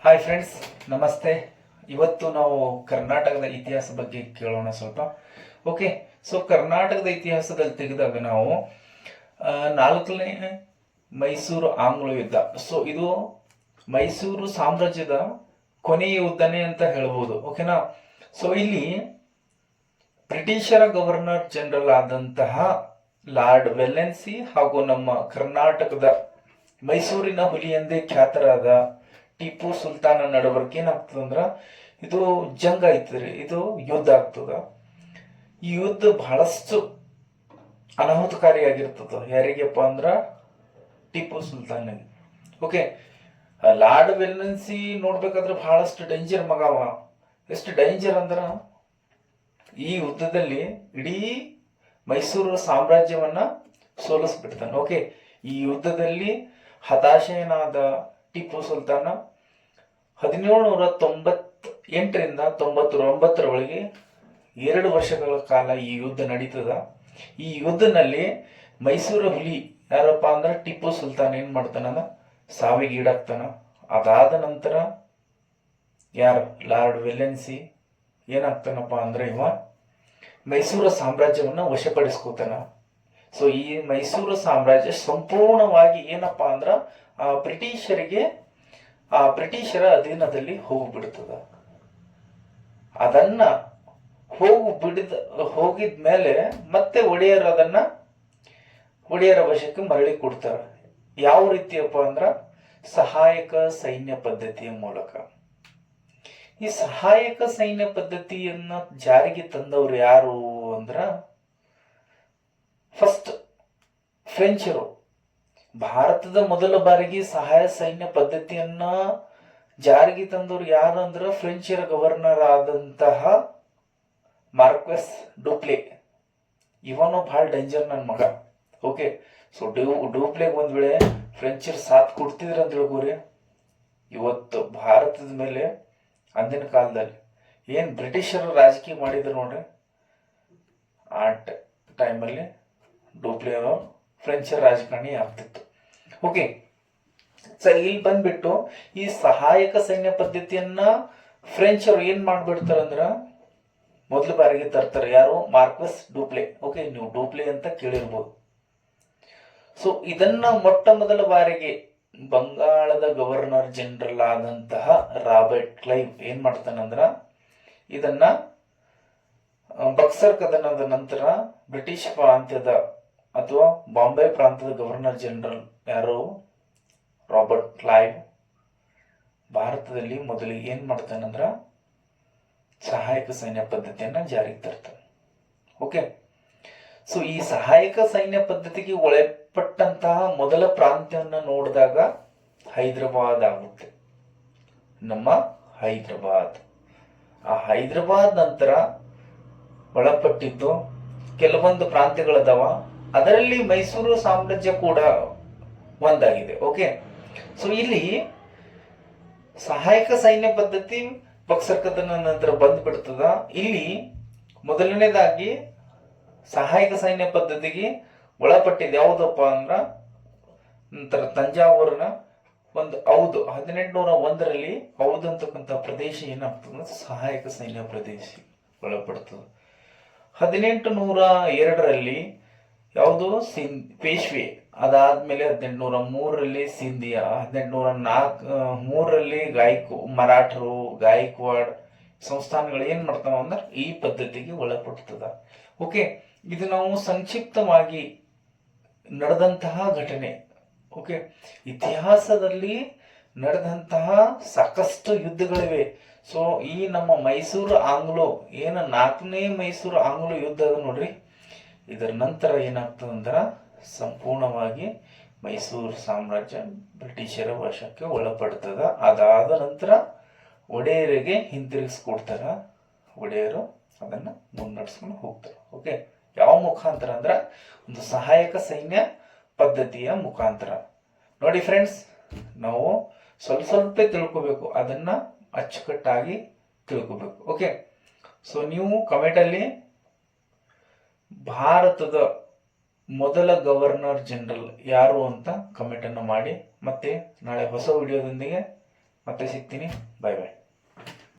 Hi friends, ನಮಸ್ತೆ. ಇವತ್ತು ನಾವು ಕರ್ನಾಟಕದ ಇತಿಹಾಸ ಬಗ್ಗೆ ಕೇಳೋಣ ಸ್ವಲ್ಪ. ಓಕೆ, ಸೊ ಕರ್ನಾಟಕದ ಇತಿಹಾಸದಲ್ಲಿ ತೆಗೆದಾಗ ನಾವು 4ನೇ ಮೈಸೂರು ಆಂಗ್ಲ ಯುದ್ಧ. ಸೊ ಇದು ಮೈಸೂರು ಸಾಮ್ರಾಜ್ಯದ ಕೊನೆಯ ಯುದ್ಧನೇ ಅಂತ ಹೇಳ್ಬೋದು. ಓಕೆನಾ. ಸೊ ಇಲ್ಲಿ ಬ್ರಿಟಿಷರ ಗವರ್ನರ್ ಜನರಲ್ ಆದಂತಹ ಲಾರ್ಡ್ ವೆಲ್ಲೆನ್ಸಿ ಹಾಗೂ ನಮ್ಮ ಕರ್ನಾಟಕದ ಮೈಸೂರಿನ ಹುಲಿ ಎಂದೇ ಖ್ಯಾತರಾದ ಟಿಪ್ಪು ಸುಲ್ತಾನ ನಡವರ್ಕ್ ಏನಾಗ್ತದಂದ್ರ ಇದು ಜಂಗ್ ಆಯ್ತದ್ರಿ, ಇದು ಯುದ್ಧ ಆಗ್ತದ. ಈ ಯುದ್ಧ ಬಹಳಷ್ಟು ಅನಾಹುತಕಾರಿಯಾಗಿರ್ತದ. ಯಾರಿಗಪ್ಪ ಅಂದ್ರ ಟಿಪ್ಪು ಸುಲ್ತಾನ್. ಓಕೆ, ಲಾರ್ಡ್ ವೆಲ್ಲೆನ್ಸಿ ನೋಡ್ಬೇಕಾದ್ರೆ ಬಹಳಷ್ಟು ಡೇಂಜರ್ ಮಗ ಅವ. ಎಷ್ಟು ಡೇಂಜರ್ ಅಂದ್ರ ಈ ಯುದ್ಧದಲ್ಲಿ ಇಡೀ ಮೈಸೂರು ಸಾಮ್ರಾಜ್ಯವನ್ನ ಸೋಲಿಸ್ಬಿಡ್ತಾನೆ. ಓಕೆ, ಈ ಯುದ್ಧದಲ್ಲಿ ಹತಾಶೆಯನಾದ ಟಿಪ್ಪು ಸುಲ್ತಾನ 1798ರಿಂದ 99ರವರೆಗೆ 2 ವರ್ಷಗಳ ಕಾಲ ಈ ಯುದ್ಧ ನಡೀತದ. ಈ ಯುದ್ಧದಲ್ಲಿ ಮೈಸೂರು ಹುಲಿ ಯಾರಪ್ಪ ಅಂದ್ರೆ ಟಿಪ್ಪು ಸುಲ್ತಾನ್ ಏನ್ ಮಾಡ್ತಾನ, ಸಾವಿಗೀಡಾಗ್ತಾನ. ಅದಾದ ನಂತರ ಯಾರು ಲಾರ್ಡ್ ವೆಲ್ಲೆನ್ಸಿ ಏನಾಗ್ತಾನಪ್ಪ ಅಂದ್ರೆ ಇವ ಮೈಸೂರು ಸಾಮ್ರಾಜ್ಯವನ್ನ ವಶಪಡಿಸ್ಕೋತಾನ. ಸೊ ಈ ಮೈಸೂರು ಸಾಮ್ರಾಜ್ಯ ಸಂಪೂರ್ಣವಾಗಿ ಏನಪ್ಪಾ ಅಂದ್ರ ಬ್ರಿಟಿಷರ ಅಧೀನದಲ್ಲಿ ಹೋಗ್ಬಿಡ್ತದ. ಅದನ್ನ ಹೋಗಿದ್ಮೇಲೆ ಮತ್ತೆ ಒಡೆಯರ ವಶಕ್ಕೆ ಮರಳಿ ಕೊಡ್ತಾರ. ಯಾವ ರೀತಿಯಪ್ಪ ಅಂದ್ರ ಸಹಾಯಕ ಸೈನ್ಯ ಪದ್ಧತಿಯ ಮೂಲಕ. ಈ ಸಹಾಯಕ ಸೈನ್ಯ ಪದ್ಧತಿಯನ್ನ ಜಾರಿಗೆ ತಂದವರು ಯಾರು ಅಂದ್ರ ಫಸ್ಟ್ ಫ್ರೆಂಚರು. ಭಾರತದ ಮೊದಲ ಬಾರಿಗೆ ಸಹಾಯ ಸೈನ್ಯ ಪದ್ಧತಿಯನ್ನ ಜಾರಿಗೆ ತಂದವರು ಯಾರು ಅಂದ್ರ ಫ್ರೆಂಚರ ಗವರ್ನರ್ ಆದಂತಹ ಮಾರ್ಕ್ವೆಸ್ ಡೂಪ್ಲೆ. ಇವನು ಬಹಳ ಡೇಂಜರ್ ನನ್ನ ಮಗ. ಓಕೆ, ಸೊ ಡೂಪ್ಲೆಗೆ ಒಂದ್ ವೇಳೆ ಫ್ರೆಂಚರ್ ಸಾಥ್ ಕೊಡ್ತಿದ್ರ ಅಂತ ಹೇಳ್ಕೋರಿ, ಇವತ್ತು ಭಾರತದ ಮೇಲೆ ಅಂದಿನ ಕಾಲದಲ್ಲಿ ಏನ್ ಬ್ರಿಟಿಷರು ರಾಜಕೀಯ ಮಾಡಿದ್ರು ನೋಡ್ರಿ, ಆ ಟೈಮಲ್ಲಿ ಡೂಪ್ಲೆ ಅವರು ಫ್ರೆಂಚರ್ ರಾಜಕಾರಣಿ ಆಗ್ತಿತ್ತು. ಓಕೆ, ಸರ್ ಇಲ್ಲಿ ಬಂದ್ಬಿಟ್ಟು ಈ ಸಹಾಯಕ ಸೈನ್ಯ ಪದ್ಧತಿಯನ್ನ ಫ್ರೆಂಚರು ಏನ್ ಮಾಡ್ಬಿಡ್ತಾರಂದ್ರ ಮೊದಲ ಬಾರಿಗೆ ತರ್ತಾರೆ. ಯಾರು? Marquez Dupleix. ಓಕೆ, ನೀವು ಡೂಪ್ಲೆ ಅಂತ ಕೇಳಿರ್ಬೋದು. ಸೊ ಇದನ್ನ ಮೊಟ್ಟ ಮೊದಲ ಬಾರಿಗೆ ಬಂಗಾಳದ ಗವರ್ನರ್ ಜನರಲ್ ಆದಂತಹ ರಾಬರ್ಟ್ ಕ್ಲೈವ್ ಏನ್ ಮಾಡ್ತಾನಂದ್ರ ಇದನ್ನ ಬಕ್ಸರ್ ಕದನದ ನಂತರ ಬ್ರಿಟಿಷ್ ಪ್ರಾಂತ್ಯದ ಅಥವಾ ಬಾಂಬೆ ಪ್ರಾಂತದ ಗವರ್ನರ್ ಜನರಲ್ ಯಾರು ರಾಬರ್ಟ್ ಕ್ಲೈವ್ ಭಾರತದಲ್ಲಿ ಮೊದಲಿಗೆ ಏನ್ ಮಾಡ್ತಾನಂದ್ರ ಸಹಾಯಕ ಸೈನ್ಯ ಪದ್ಧತಿಯನ್ನ ಜಾರಿಗೆ ತರ್ತಾನೆ. ಓಕೆ, ಸೊ ಈ ಸಹಾಯಕ ಸೈನ್ಯ ಪದ್ಧತಿಗೆ ಒಳಪಟ್ಟಂತಹ ಮೊದಲ ಪ್ರಾಂತ್ಯವನ್ನ ನೋಡಿದಾಗ ಹೈದರಾಬಾದ್ ಆಗುತ್ತೆ. ನಮ್ಮ ಹೈದರಾಬಾದ್. ಆ ಹೈದರಾಬಾದ್ ನಂತರ ಒಳಪಟ್ಟಿದ್ದು ಕೆಲವೊಂದು ಪ್ರಾಂತ್ಯಗಳದಾವ. ಅದರಲ್ಲಿ ಮೈಸೂರು ಸಾಮ್ರಾಜ್ಯ ಕೂಡ ಒಂದಾಗಿದೆ. ಓಕೆ, ಸೊ ಇಲ್ಲಿ ಸಹಾಯಕ ಸೈನ್ಯ ಪದ್ಧತಿ ಬಕ್ಸರ್ ಕದನ ನಂತರ ಬಂದ್ಬಿಡ್ತದ. ಇಲ್ಲಿ ಮೊದಲನೇದಾಗಿ ಸಹಾಯಕ ಸೈನ್ಯ ಪದ್ಧತಿಗೆ ಒಳಪಟ್ಟಿದ್ದು ಯಾವುದಪ್ಪ ಅಂದ್ರ ನಂತರ ತಂಜಾವೂರಿನ ಒಂದು ಔದ್ 1801ರಲ್ಲಿ ಔದ್ ಅಂತಕ್ಕಂಥ ಪ್ರದೇಶ ಏನಾಗ್ತದ ಸಹಾಯಕ ಸೈನ್ಯ ಪ್ರದೇಶ ಒಳಪಡ್ತದ. 1802ರಲ್ಲಿ ಯಾವುದು ಪೇಶ್ವೆ. ಅದಾದ್ಮೇಲೆ 1803ರಲ್ಲಿ ಸಿಂಧಿಯಾ, 1803ರಲ್ಲಿ ಮರಾಠರು, ಗಾಯಕ್ವಾಡ್ ಸಂಸ್ಥಾನಗಳು ಏನ್ ಮಾಡ್ತಾವ ಅಂದ್ರೆ ಈ ಪದ್ಧತಿಗೆ ಒಳಪಡ್ತದ. ಓಕೆ, ಇದು ನಾವು ಸಂಕ್ಷಿಪ್ತವಾಗಿ ನಡೆದಂತಹ ಘಟನೆ. ಓಕೆ, ಇತಿಹಾಸದಲ್ಲಿ ನಡೆದಂತಹ ಸಾಕಷ್ಟು ಯುದ್ಧಗಳಿವೆ. ಸೊ ಈ ನಮ್ಮ ಮೈಸೂರು ಆಂಗ್ಲೋ 4ನೇ ಮೈಸೂರು ಆಂಗ್ಲೋ ಯುದ್ಧ ಅದ ನೋಡ್ರಿ, ಇದರ ನಂತರ ಏನಾಗ್ತದಂದ್ರ ಸಂಪೂರ್ಣವಾಗಿ ಮೈಸೂರು ಸಾಮ್ರಾಜ್ಯ ಬ್ರಿಟಿಷರ ವಶಕ್ಕೆ ಒಳಪಡ್ತದ. ಅದಾದ ನಂತರ ಒಡೆಯರಿಗೆ ಹಿಂತಿರುಗಿಸ್ಕೊಡ್ತಾರ. ಒಡೆಯರು ಅದನ್ನ ಮುನ್ನಡೆಸ್ಕೊಂಡು ಹೋಗ್ತಾರೆ. ಓಕೆ, ಯಾವ ಮುಖಾಂತರ ಅಂದ್ರ ಒಂದು ಸಹಾಯಕ ಸೈನ್ಯ ಪದ್ಧತಿಯ ಮುಖಾಂತರ. ನೋಡಿ ಫ್ರೆಂಡ್ಸ್, ನಾವು ಸ್ವಲ್ಪ ತಿಳ್ಕೋಬೇಕು, ಅದನ್ನ ಅಚ್ಚುಕಟ್ಟಾಗಿ ತಿಳ್ಕೋಬೇಕು. ಓಕೆ, ಸೊ ನೀವು ಕಮೆಂಟ್ ಅಲ್ಲಿ ಭಾರತದ ಮೊದಲ ಗವರ್ನರ್ ಜನರಲ್ ಯಾರು ಅಂತ ಕಮೆಂಟ್ ಅನ್ನು ಮಾಡಿ. ಮತ್ತೆ ನಾಳೆ ಹೊಸ ವಿಡಿಯೋದೊಂದಿಗೆ ಮತ್ತೆ ಸಿಗ್ತೀನಿ. ಬಾಯ್ ಬಾಯ್.